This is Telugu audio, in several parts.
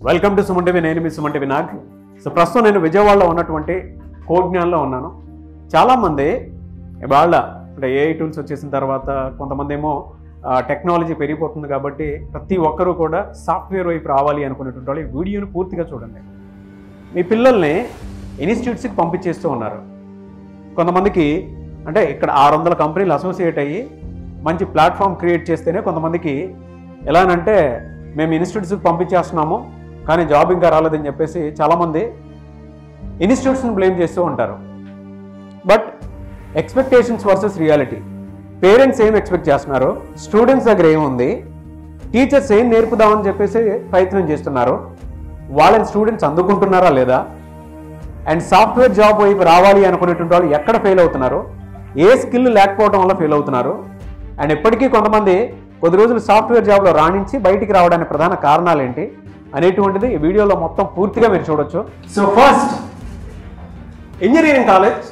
Welcome to Suman TV. నేను మీ సుమన్ టీవీ నాగ్. సో ప్రస్తుతం నేను విజయవాడలో ఉన్నటువంటి కోజ్ఞాన్లో ఉన్నాను. చాలామంది వాళ్ళ అంటే ఏఐ టూల్స్ వచ్చేసిన తర్వాత కొంతమంది ఏమో టెక్నాలజీ పెరిగిపోతుంది కాబట్టి ప్రతి ఒక్కరూ కూడా సాఫ్ట్వేర్ వైపు రావాలి అనుకునేటువంటి వాళ్ళు ఈ వీడియోని పూర్తిగా చూడండి. మీ పిల్లల్ని ఇన్స్టిట్యూట్స్కి పంపించేస్తూ ఉన్నారు. కొంతమందికి అంటే ఇక్కడ 600 కంపెనీలు అసోసియేట్ అయ్యి మంచి ప్లాట్ఫామ్ క్రియేట్ చేస్తేనే కొంతమందికి ఎలానంటే మేము ఇన్స్టిట్యూట్స్కి పంపించేస్తున్నాము కానీ జాబ్ ఇంకా రాలేదని చెప్పేసి చాలామంది ఇన్స్టిట్యూట్స్ని బ్లేమ్ చేస్తూ ఉంటారు. But expectations versus reality, parents ఏం ఎక్స్పెక్ట్ చేస్తున్నారు, స్టూడెంట్స్ దగ్గర ఏముంది, టీచర్స్ ఏం నేర్పుదామని చెప్పేసి ప్రయత్నం చేస్తున్నారు, వాళ్ళని స్టూడెంట్స్ అందుకుంటున్నారా లేదా, అండ్ సాఫ్ట్వేర్ జాబ్ వైపు రావాలి అనుకునేటువంటి వాళ్ళు ఎక్కడ ఫెయిల్ అవుతున్నారు, ఏ స్కిల్ లేకపోవడం వల్ల ఫెయిల్ అవుతున్నారు, అండ్ ఇప్పటికీ కొంతమంది కొద్ది రోజులు సాఫ్ట్వేర్ జాబ్లో రాణించి బయటికి రావడానికి ప్రధాన కారణాలు ఏంటి అనేటువంటిది ఈ వీడియోలో మొత్తం పూర్తిగా మీరు చూడొచ్చు. సో ఫస్ట్, ఇంజనీరింగ్ కాలేజ్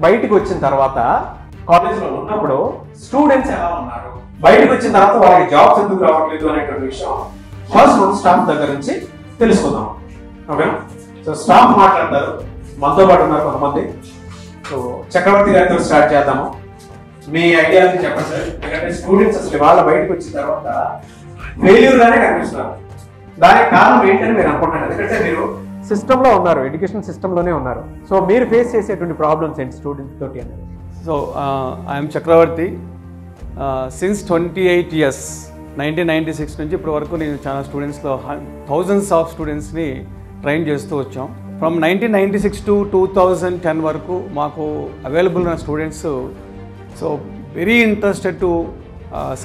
బయటికి వచ్చిన తర్వాత కాలేజ్లో ఉన్నప్పుడు స్టూడెంట్స్ ఎలా ఉన్నారు, బయటకు వచ్చిన తర్వాత వాళ్ళకి జాబ్స్ ఎందుకు రావట్లేదు అనేటువంటి విషయం ఫస్ట్ మనం స్టాఫ్ దగ్గర నుంచి తెలుసుకుందాం. ఓకేనా? సో స్టాఫ్ మాట్లాడతారు, మనతో పాటు ఉన్నారు కొంతమంది. సో చక్రవర్తి గారితో స్టార్ట్ చేద్దాము. మీ ఐడియాలని చెప్పండి సార్. ఎందుకంటే స్టూడెంట్స్ అసలు వాళ్ళ బయటకు వచ్చిన తర్వాత ఫెయిల్యూర్ గానే కనిపిస్తున్నారు. దానికి కారణం ఏంటని మీరు అనుకుంటున్నారు? ఎందుకంటే మీరు సిస్టంలో ఉన్నారు, ఎడ్యుకేషన్ సిస్టంలోనే ఉన్నారు. సో మీరు ఫేస్ చేసేటువంటి ప్రాబ్లమ్స్ ఏంటి స్టూడెంట్స్ తోటి అనేది? So, I am Chakravarti. Since 28 years, 1996 నుంచి ఇప్పటి వరకు నేను చాలా స్టూడెంట్స్లో థౌజండ్స్ ఆఫ్ స్టూడెంట్స్ని ట్రైన్ చేస్తూ వచ్చాం. ఫ్రమ్ 1996 to 2010 వరకు మాకు అవైలబుల్ ఉన్న students so very interested to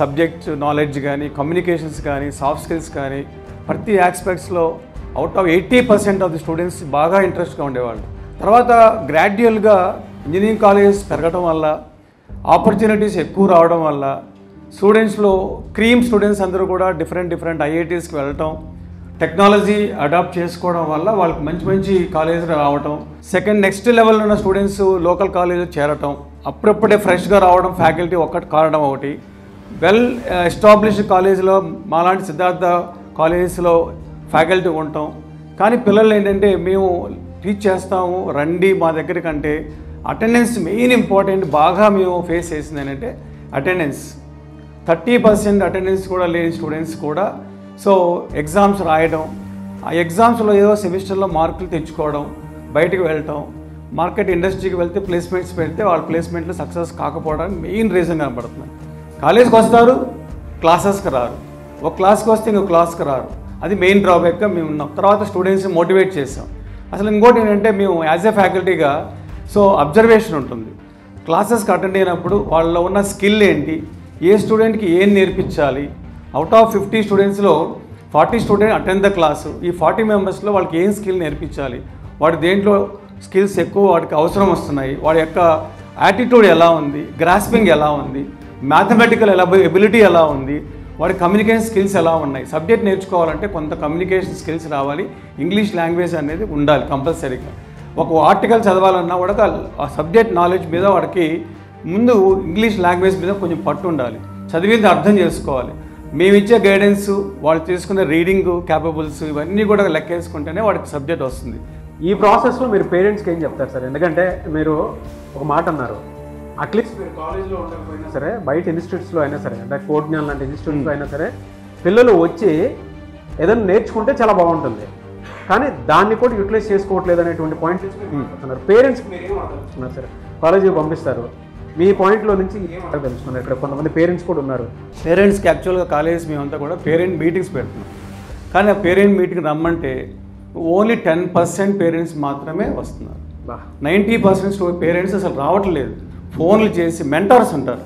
subject knowledge కానీ, కమ్యూనికేషన్స్ కానీ, సాఫ్ట్ స్కిల్స్ కానీ ప్రతి ఆస్పెక్ట్స్లో out of 80% of the students బాగా ఇంట్రెస్ట్గా ఉండేవాళ్ళు. తర్వాత గ్రాడ్యువల్గా ఇంజనీరింగ్ కాలేజెస్ పెరగడం వల్ల, ఆపర్చునిటీస్ ఎక్కువ రావడం వల్ల స్టూడెంట్స్లో స్టూడెంట్స్ అందరూ కూడా డిఫరెంట్ ఐఐటీస్కి వెళ్ళటం, టెక్నాలజీ అడాప్ట్ చేసుకోవడం వల్ల వాళ్ళకి మంచి మంచి కాలేజీలు రావటం, నెక్స్ట్ లెవెల్లో ఉన్న స్టూడెంట్స్ లోకల్ కాలేజీలో చేరటం, అప్పుడప్పుడే ఫ్రెష్గా రావడం ఫ్యాకల్టీ ఒక్కటి కారణం ఒకటి. వెల్ ఎస్టాబ్లిష్డ్ కాలేజీలో మాలాంటి సిద్ధార్థ కాలేజెస్లో ఫ్యాకల్టీ ఉంటాం. కానీ పిల్లలు ఏంటంటే మేము టీచ్ చేస్తాము రండి మా దగ్గరికి అంటే అటెండెన్స్ మెయిన్ ఇంపార్టెంట్. బాగా మేము ఫేస్ చేసింది ఏంటంటే అటెండెన్స్. 30% అటెండెన్స్ కూడా లేని స్టూడెంట్స్ కూడా సో ఎగ్జామ్స్ రాయడం, ఆ ఎగ్జామ్స్లో ఏదో సెమిస్టర్లో మార్కులు తెచ్చుకోవడం, బయటకు వెళ్ళటం, మార్కెట్ ఇండస్ట్రీకి వెళ్తే ప్లేస్మెంట్స్ పెడితే వాళ్ళ ప్లేస్మెంట్లో సక్సెస్ కాకపోవడానికి మెయిన్ రీజన్ కనబడుతుంది. కాలేజ్కి వస్తారు, క్లాసెస్కి రారు, ఒక క్లాస్కి వస్తే ఇంకో క్లాస్కి రారు. అది మెయిన్ డ్రాబ్యాక్గా మేము ఉన్నాం. తర్వాత స్టూడెంట్స్ని మోటివేట్ చేసాం. అసలు ఇంకోటి ఏంటంటే మేము యాజ్ ఏ ఫ్యాకల్టీగా సో అబ్జర్వేషన్ ఉంటుంది. క్లాసెస్కి అటెండ్ అయినప్పుడు వాళ్ళలో ఉన్న స్కిల్ ఏంటి, ఏ స్టూడెంట్కి ఏం నేర్పించాలి, out of 50 స్టూడెంట్స్లో 40 student attend the class, ఈ 40 మెంబర్స్లో వాళ్ళకి ఏం స్కిల్ నేర్పించాలి, వాడి దేంట్లో స్కిల్స్ ఎక్కువ వాడికి అవసరం వస్తున్నాయి, వాడి యొక్క యాటిట్యూడ్ ఎలా ఉంది, గ్రాస్పింగ్ ఎలా ఉంది, మ్యాథమెటికల్ ఎబిలిటీ ఎలా ఉంది, వాడి కమ్యూనికేషన్ స్కిల్స్ ఎలా ఉన్నాయి. సబ్జెక్ట్ నేర్చుకోవాలంటే కొంత కమ్యూనికేషన్ స్కిల్స్ రావాలి, ఇంగ్లీష్ లాంగ్వేజ్ అనేది ఉండాలి కంపల్సరీగా. ఒక ఆర్టికల్ చదవాలన్నా కూడా ఆ సబ్జెక్ట్ నాలెడ్జ్ మీద వాడికి ముందు ఇంగ్లీష్ లాంగ్వేజ్ మీద కొంచెం పట్టు ఉండాలి, చదివింది అర్థం చేసుకోవాలి. మేము ఇచ్చే గైడెన్స్, వాళ్ళు తీసుకునే రీడింగ్ క్యాపబుల్స్ ఇవన్నీ కూడా లెక్కేసుకుంటేనే వాడికి సబ్జెక్ట్ వస్తుంది. ఈ ప్రాసెస్లో మీరు పేరెంట్స్కి ఏం చెప్తారు సార్? ఎందుకంటే మీరు ఒక మాట అన్నారు, అట్లీస్ట్ మీరు కాలేజ్లో ఉండకపోయినా సరే బయట ఇన్స్టిట్యూట్స్లో అయినా సరే అంటే కోజ్ఞాన్ లాంటి ఇన్స్టిట్యూట్స్లో అయినా సరే పిల్లలు వచ్చి ఏదైనా నేర్చుకుంటే చాలా బాగుంటుంది, కానీ దాన్ని కూడా యూటిలైజ్ చేసుకోవట్లేదు అనేటువంటి పాయింట్ చెప్తున్నారు. పేరెంట్స్కి మీరు ఏం అర్థం సరే కాలేజీకి పంపిస్తారు, మీ పాయింట్లో నుంచి ఏం అర్థం తెలుసుకున్నారు? ఇక్కడ కొంతమంది పేరెంట్స్ కూడా ఉన్నారు. పేరెంట్స్కి యాక్చువల్గా కాలేజెస్ మేమంతా కూడా పేరెంట్ మీటింగ్స్ పెడుతున్నాం. కానీ ఆ పేరెంట్ మీటింగ్ రమ్మంటే ఓన్లీ 10% పేరెంట్స్ మాత్రమే వస్తున్నారు. 90% పేరెంట్స్ అసలు రావట్లేదు. ఫోన్లు చేసి మెంటార్స్ ఉంటారు,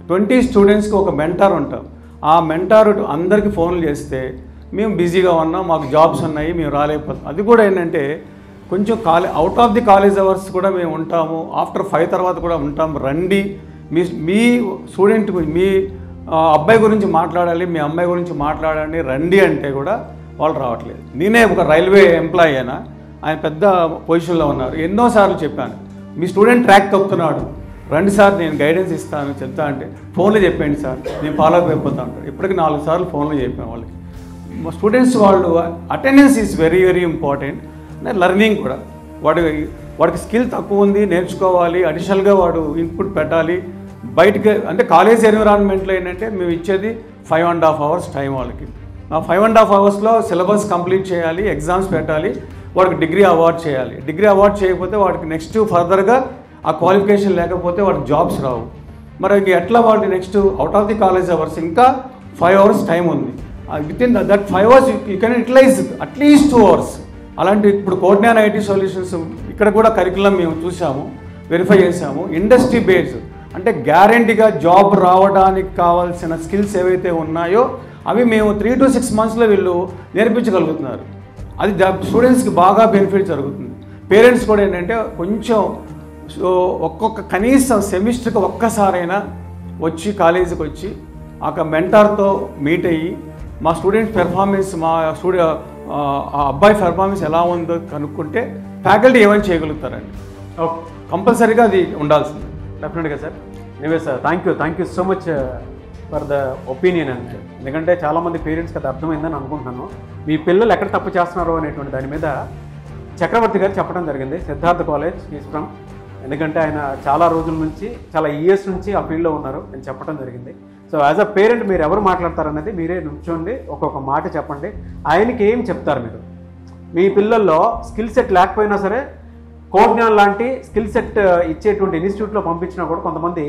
20 స్టూడెంట్స్కి ఒక మెంటార్ ఉంటారు. ఆ మెంటార్ అందరికీ ఫోన్లు చేస్తే మేము బిజీగా ఉన్నాం, మాకు జాబ్స్ ఉన్నాయి, మేము రాలేకపోతాం. అది కూడా ఏంటంటే కొంచెం out of the college hours కూడా మేము ఉంటాము, ఆఫ్టర్ 5 తర్వాత కూడా ఉంటాము, రండి మీ స్టూడెంట్ మీ అబ్బాయి గురించి మాట్లాడాలి, మీ అమ్మాయి గురించి మాట్లాడాలి రండి అంటే కూడా వాళ్ళు రావట్లేదు. నేనే ఒక రైల్వే ఎంప్లాయీ అయినా, ఆయన పెద్ద పొజిషన్లో ఉన్నారు, ఎన్నోసార్లు చెప్పాను మీ స్టూడెంట్ ట్రాక్ తప్పుతున్నాడు, రండి సార్ నేను గైడెన్స్ ఇస్తాను చెప్తా అంటే ఫోన్లో చెప్పండి సార్ నేను ఫాలో అప్ అయిపోతా ఉంటాను. ఇప్పటికి 4 సార్లు ఫోన్లో చెప్పాను వాళ్ళకి. స్టూడెంట్స్ వాళ్ళు attendance is very very important. Learning కూడా వాడికి స్కిల్ తక్కువ ఉంది, నేర్చుకోవాలి, అడిషనల్గా వాడు ఇన్పుట్ పెట్టాలి. బయటకి అంటే కాలేజ్ ఎన్విరాన్మెంట్లో ఏంటంటే మేము ఇచ్చేది 5.5 hours టైం వాళ్ళకి. ఆ 5.5 hours సిలబస్ కంప్లీట్ చేయాలి, ఎగ్జామ్స్ పెట్టాలి, వాడికి డిగ్రీ అవార్డ్ చేయాలి. డిగ్రీ అవార్డ్ చేయకపోతే వాడికి నెక్స్ట్ ఫర్దర్గా ఆ క్వాలిఫికేషన్ లేకపోతే వాడికి జాబ్స్ రావు. మరి ఎట్లా వాడికి next out of the college hours ఇంకా 5 hours టైం ఉంది. Within that 5 hours you can utilize at least 2 hours. అలాంటి ఇప్పుడు కోజ్ఞాన్ ఐటీ సొల్యూషన్స్ ఇక్కడ కూడా కరికులం మేము చూసాము, వెరిఫై చేసాము. ఇండస్ట్రీ బేస్డ్ అంటే గ్యారంటీగా జాబ్ రావడానికి కావాల్సిన స్కిల్స్ ఏవైతే ఉన్నాయో అవి మేము 3 to 6 months వీళ్ళు నేర్పించగలుగుతున్నారు. అది స్టూడెంట్స్కి బాగా బెనిఫిట్ జరుగుతుంది. పేరెంట్స్ కూడా ఏంటంటే కొంచెం ఒక్కొక్క కనీసం సెమిస్టర్కి ఒక్కసారైనా వచ్చి కాలేజీకి వచ్చి ఆ మెంటార్తో మీట్ అయ్యి మా స్టూడెంట్ పెర్ఫార్మెన్స్, మా ఆ అబ్బాయి పెర్ఫార్మెన్స్ ఎలా ఉందో కనుక్కుంటే ఫ్యాకల్టీ ఏమైనా చేయగలుగుతారండి. కంపల్సరీగా అది ఉండాల్సింది. డెఫినెట్గా sir. Anyway sir, thank you so much for the opinion అండి. ఎందుకంటే చాలామంది పేరెంట్స్కి అది అర్థమైందని అనుకుంటున్నాను. మీ పిల్లలు ఎక్కడ తప్పు చేస్తున్నారో అనేటువంటి దాని మీద చక్రవర్తి గారు చెప్పడం జరిగింది. సిద్ధార్థ కాలేజ్ ఈజ్ ఫ్రమ్, ఎందుకంటే ఆయన చాలా రోజుల నుంచి, చాలా ఇయర్స్ నుంచి ఆ ఫీల్డ్లో ఉన్నారు అని చెప్పడం జరిగింది. సో యాజ్ అ పేరెంట్ మీరు ఎవరు మాట్లాడతారనేది మీరే నుంచోండి, ఒక్కొక్క మాట చెప్పండి. ఆయనకి ఏం చెప్తారు మీరు? మీ పిల్లల్లో స్కిల్ సెట్ లేకపోయినా సరే కోజ్ఞాన్ లాంటి స్కిల్ సెట్ ఇచ్చేటువంటి ఇన్స్టిట్యూట్లో పంపించినా కూడా కొంతమంది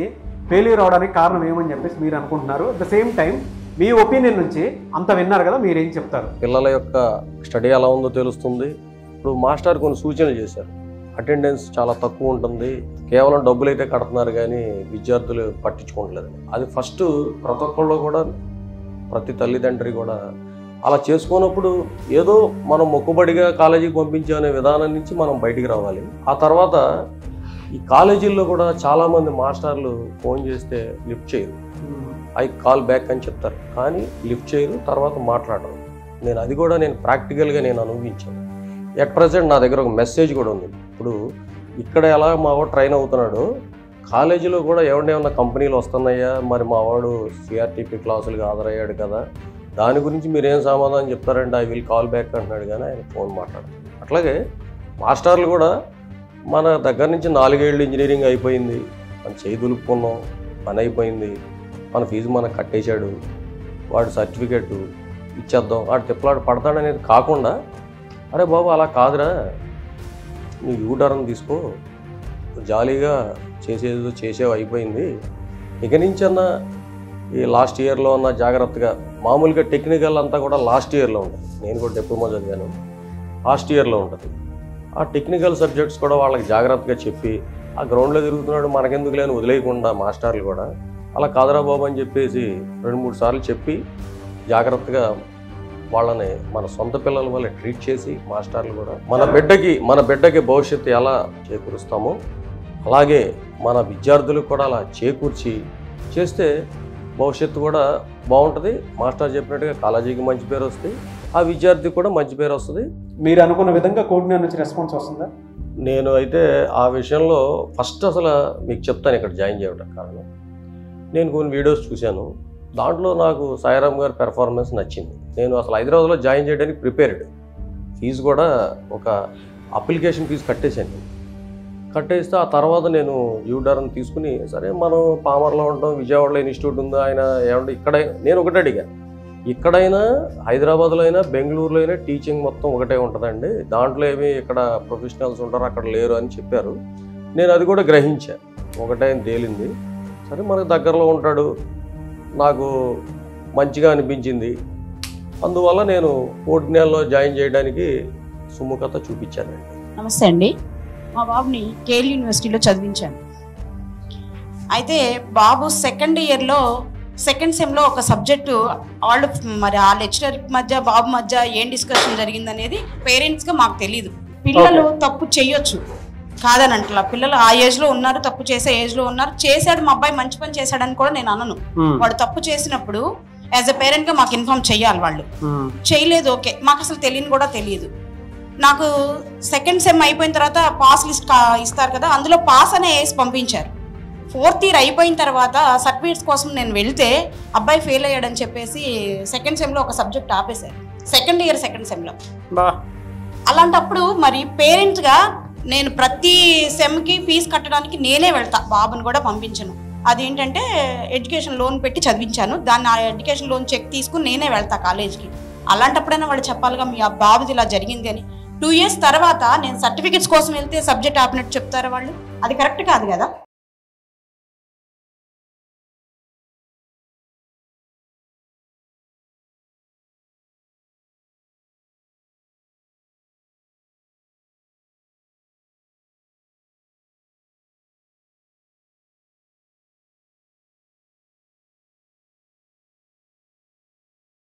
ఫెయిల్యూర్ అవడానికి కారణం ఏమని చెప్పేసి మీరు అనుకుంటున్నారు. At the same time me opinion నుంచి అంత విన్నారు కదా, మీరేం చెప్తారు? పిల్లల యొక్క స్టడీ ఎలా ఉందో తెలుస్తుంది. ఇప్పుడు మాస్టర్ కొన్ని సూచనలు చేశారు. అటెండెన్స్ చాలా తక్కువ ఉంటుంది, కేవలం డబ్బులు అయితే కడుతున్నారు కానీ విద్యార్థులు పట్టించుకోవట్లేదు. అది ఫస్ట్ ప్రతి ఒక్కళ్ళు కూడా, ప్రతి తల్లిదండ్రి కూడా అలా చేసుకున్నప్పుడు ఏదో మనం మొక్కుబడిగా కాలేజీకి పంపించే విధానం నుంచి మనం బయటికి రావాలి. ఆ తర్వాత ఈ కాలేజీల్లో కూడా చాలామంది మాస్టర్లు ఫోన్ చేస్తే లిఫ్ట్ చేయరు, ఐ కాల్ బ్యాక్ అని చెప్తారు, కానీ లిఫ్ట్ చేయరు, తర్వాత మాట్లాడరు. అది కూడా నేను ప్రాక్టికల్గా నేను అనుభవించాను. ఎట్ ప్రజెంట్ నా దగ్గర ఒక మెసేజ్ కూడా ఉంది. ఇప్పుడు ఇక్కడ ఎలా మా వాడు ట్రైన్ అవుతున్నాడో కాలేజీలో కూడా ఏమన్నా కంపెనీలు వస్తున్నాయా, మరి మా వాడు సిఆర్టీపీ క్లాసులకు హాజరయ్యాడు కదా, దాని గురించి మీరేం సమాధానం చెప్తారంటే ఐ విల్ కాల్ బ్యాక్ అంటున్నాడు, కానీ ఆయన ఫోన్ మాట్లాడారు. అట్లాగే మాస్టర్లు కూడా మన దగ్గర నుంచి 4 ఏళ్ళు ఇంజనీరింగ్ అయిపోయింది, మనం చేయి దులుపుకున్నాం, పని అయిపోయింది, మన ఫీజు మనకు కట్టేశాడు, వాడు సర్టిఫికెట్ ఇచ్చేద్దాం, వాడు తిప్పలాడు పడతాడనేది కాకుండా, అరే బాబు అలా కాదురా, నువ్వు యూటర్న్ తీసుకో, జాలీగా చేసేది చేసేవి అయిపోయింది, ఇక నుంచి అన్న ఈ లాస్ట్ ఇయర్లో ఉన్న జాగ్రత్తగా, మామూలుగా టెక్నికల్ అంతా కూడా లాస్ట్ ఇయర్లో ఉంటుంది, నేను కూడా డిప్లొమా చదివాను, లాస్ట్ ఇయర్లో ఉంటుంది. ఆ టెక్నికల్ సబ్జెక్ట్స్ కూడా వాళ్ళకి జాగ్రత్తగా చెప్పి, ఆ గ్రౌండ్లో తిరుగుతున్నాడు మనకెందుకు లేని వదిలేయకుండా మాస్టర్లు కూడా అలా కాదురా బాబు అని చెప్పేసి 2-3 సార్లు చెప్పి జాగ్రత్తగా వాళ్ళని మన సొంత పిల్లల వల్ల ట్రీట్ చేసి, మాస్టర్లు కూడా మన బిడ్డకి భవిష్యత్తు ఎలా చేకూరుస్తామో అలాగే మన విద్యార్థులకు కూడా అలా చేకూర్చి చేస్తే భవిష్యత్తు కూడా బాగుంటుంది. మాస్టర్ చెప్పినట్టుగా కాలేజీకి మంచి పేరు వస్తుంది, ఆ విద్యార్థికి కూడా మంచి పేరు వస్తుంది. మీరు అనుకున్న విధంగా కోజ్ఞాన్ నుంచి రెస్పాన్స్ వస్తుందా? నేను అయితే ఆ విషయంలో ఫస్ట్ అసలు మీకు చెప్తాను ఇక్కడ జాయిన్ చేయడం కారణం, నేను కొన్ని వీడియోస్ చూశాను, దాంట్లో నాకు సాయిరామ్ గారి పెర్ఫార్మెన్స్ నచ్చింది. నేను అసలు హైదరాబాద్లో జాయిన్ చేయడానికి ప్రిపేర్డ్, ఫీజు కూడా ఒక అప్లికేషన్ ఫీజు కట్టేశాను. కట్టేస్తే ఆ తర్వాత నేను యూటర్న్ తీసుకుని, సరే మనం పామర్లో ఉంటాం, విజయవాడలో ఇన్స్టిట్యూట్ ఉందా, ఆయన ఏమంటే ఇక్కడే, నేను ఒకటే అడిగా, ఇక్కడైనా హైదరాబాద్లో అయినా బెంగళూరులో అయినా టీచింగ్ మొత్తం ఒకటే ఉంటుందండి, దాంట్లో ఏమి ఇక్కడ ప్రొఫెషనల్స్ ఉంటారు అక్కడ లేరు అని చెప్పారు. నేను అది కూడా గ్రహించా, ఒకటే తేలింది. సరే మనకు దగ్గరలో ఉంటాడు, నాకు మంచిగా అనిపించింది, అందువల్ల నేను కోజ్ఞాన్లో జాయిన్ చేయడానికి సుముఖత చూపించానండి. నమస్తే అండి, మా బాబుని కేఎల్ యూనివర్సిటీలో చదివించాను. అయితే బాబు సెకండ్ ఇయర్లో సెకండ్ సెమ్లో ఒక సబ్జెక్టు వాళ్ళు మరి ఆ లెక్చరర్ మధ్య బాబు మధ్య ఏం డిస్కషన్ జరిగిందనేది పేరెంట్స్గా మాకు తెలియదు. పిల్లలు తప్పు చేయొచ్చు కాదని అంటలా, పిల్లలు ఆ ఏజ్లో ఉన్నారు, తప్పు చేసే ఏజ్లో ఉన్నారు, చేశాడు మా అబ్బాయి మంచి పని చేశాడని కూడా నేను అనను. వాడు తప్పు చేసినప్పుడు యాజ్ ఎ పేరెంట్గా మాకు ఇన్ఫార్మ్ చేయాలి. వాళ్ళు చేయలేదు ఓకే, మాకు అసలు తెలియని కూడా తెలియదు. నాకు సెకండ్ సెమ్ అయిపోయిన తర్వాత పాస్ లిస్ట్ ఇస్తారు కదా, అందులో పాస్ అనే వేసి పంపించారు. 4th ఇయర్ అయిపోయిన తర్వాత సర్టిఫికేట్స్ కోసం నేను వెళ్తే అబ్బాయి ఫెయిల్ అయ్యాడని చెప్పేసి సెకండ్ సెమ్లో ఒక సబ్జెక్ట్ ఆపేశారు. సెకండ్ సెమ్లో. అలాంటప్పుడు మరి పేరెంట్స్గా నేను ప్రతి సెమ్కి ఫీజు కట్టడానికి నేనే వెళ్తా, బాబుని కూడా పంపించను. అదేంటంటే ఎడ్యుకేషన్ లోన్ పెట్టి చదివించాను, దాన్ని ఆ ఎడ్యుకేషన్ లోన్ చెక్ తీసుకుని నేనే వెళ్తా కాలేజ్కి. అలాంటప్పుడైనా వాళ్ళు చెప్పాలిగా మీ బాబుది ఇలా జరిగింది అని. 2 years తర్వాత నేను సర్టిఫికెట్స్ కోసం వెళ్తే సబ్జెక్ట్ ఆపినట్టు చెప్తారా వాళ్ళు? అది కరెక్ట్ కాదు కదా.